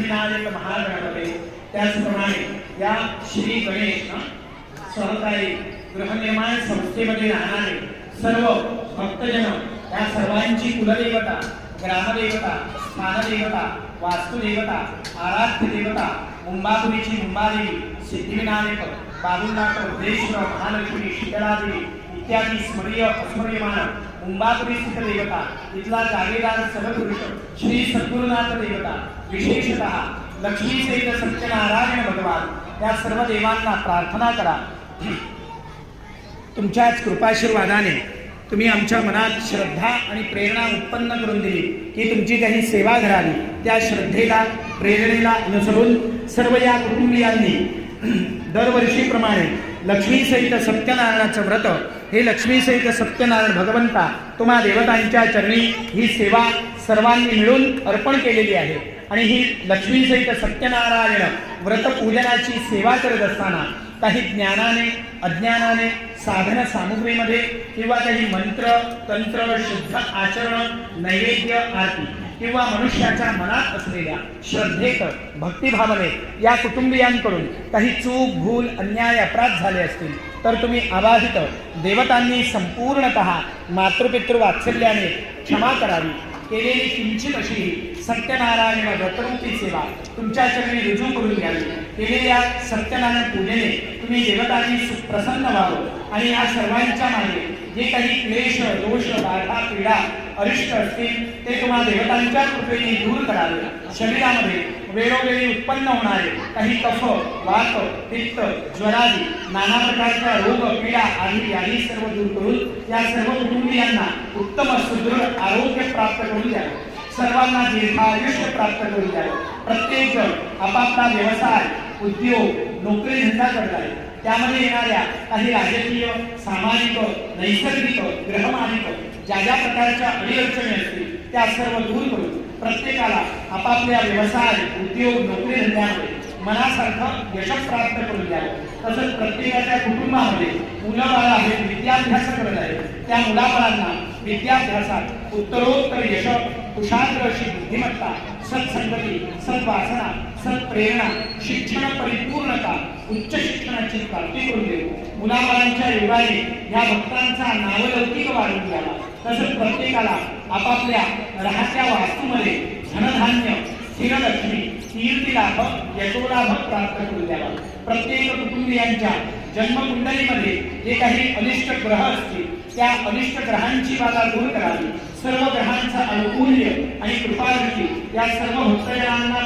सिद्धिविनायक महागणपती त्याचप्रमाणे या श्री गणेश सहकारी गृहनिर्माण संस्थेमध्ये राहणारे सर्व भक्तजन या सर्वांची कुलदेवता ग्रामदेवता स्थानदेवता वास्तुदेवता आराध्य देवता मुंबापुरीची मुंबादेवी सिद्धिविनायक बाबुलनाथ उद्देश्वर महालक्ष्मी शीतलादेवी इत्यादी स्मरणीय अस्मरणीयमान मुंबापुरी स्थित देवता इथला जागेदार सर्वपुरुष श्री सद्गुरुनाथ देवता विशेषतः लक्ष्मी सहित सत्यनारायण भगवान या सर्व देवांना प्रार्थना करा। तुमच्याच कृपाशीर्वादाने तुम्ही आमच्या मनात श्रद्धा आणि प्रेरणा उत्पन्न करून दिली की तुमची काही सेवा करावी। त्या श्रद्धेला प्रेरणेला अनुसरून सर्व या कुटुंबियांनी दरवर्षीप्रमाणे लक्ष्मी सहित सत्यनारायणाचं व्रत हे लक्ष्मी सहित सत्यनारायण भगवंता तुम्हा देवतांच्या चरणी ही सेवा सर्वांनी मिळून अर्पण केलेली आहे। आणि ही लक्ष्मी सहित सत्यनारायण व्रत पूजनाची सेवा करत असताना काही ज्ञानाने अज्ञानाने साधन सामुग्रीमध्ये किंवा काही मंत्र तंत्र शुद्ध आचरण नैवेद्य आरती किंवा मनुष्याच्या मनात असलेल्या श्रद्धेत भक्तिभावने या कुटुंबियांकडून काही चूक भूल अन्याय अपराध झाले असतील तर तुम्ही आवाहित देवतांनी संपूर्णतः मातृपितृ वात्सल्याने क्षमा करावी। केलेली किंचित अशी सत्यनारायण व्रतरूपी सेवा तुमच्या चरणी रुजू करून घ्यावी। केलेल्या सत्यनारायण पूजेने तुम्ही देवतांनी सुप्रसन्न व्हावं आणि या सर्वांच्या मागे जे काही क्लेश दोष बाधा पीडा अरिष्ट असतील ते तुम्हा देवतांच्या कृपेने दूर करावे। शरीरामध्ये वेळोवेळी उत्पन्न होणारे काही कफ वात पित्त ज्वरादी नाना प्रकारच्या रोग पीडा आदी व्याधी सर्व दूर करून या सर्व कुटुंबियांना उत्तम सुदृढ आरोग्य प्राप्त करून द्यावे। सर्वांना दीर्घायुष्य प्राप्त करून द्यावे। प्रत्येक जण आपापला व्यवसाय उद्योग नोकरी धंदा करत आहे त्यामध्ये येणाऱ्या काही राजकीय सामाजिक नैसर्गिक ग्रहमानिक ज्या ज्या प्रकारच्या अडीअडचणी असतील त्या सर्व दूर करून प्रत्येकाला आपापल्या व्यवसाय उद्योग नोकरी धंद्यामध्ये मनासारखं यश प्राप्त करून द्यावं। तसंच प्रत्येकाच्या कुटुंबामध्ये मुलं बाळ आहेत विद्याभ्यास करत आहेत त्या मुलाबाळांना विद्याभ्यासात उत्तरोत्तर यश कुशाग्र अशी बुद्धिमत्ता सत्संगती सद्वासना सत्प्रेरणा शिक्षण परिपूर्णता उच्च शिक्षणाची प्राप्ती करून देऊ। मुलाबाळांच्या योगाने या भक्तांचा नावलौकिक वाढवून द्यावा। तसंच प्रत्येकाला आपापल्या राहत्या वास्तूमध्ये धनधान्य स्थिरलक्ष्मी कीर्तिलाभ यशोलाभ प्राप्त करून द्यावा। प्रत्येक कुटुंबियांच्या जन्मकुंडलीमध्ये जे काही अनिष्ट ग्रह असतील त्या अनिष्ट ग्रहांची बाधा दूर करावी। सर्व ग्रहांचा अनुकूल्य आणि कृपादृष्टी या सर्व भक्तजनांना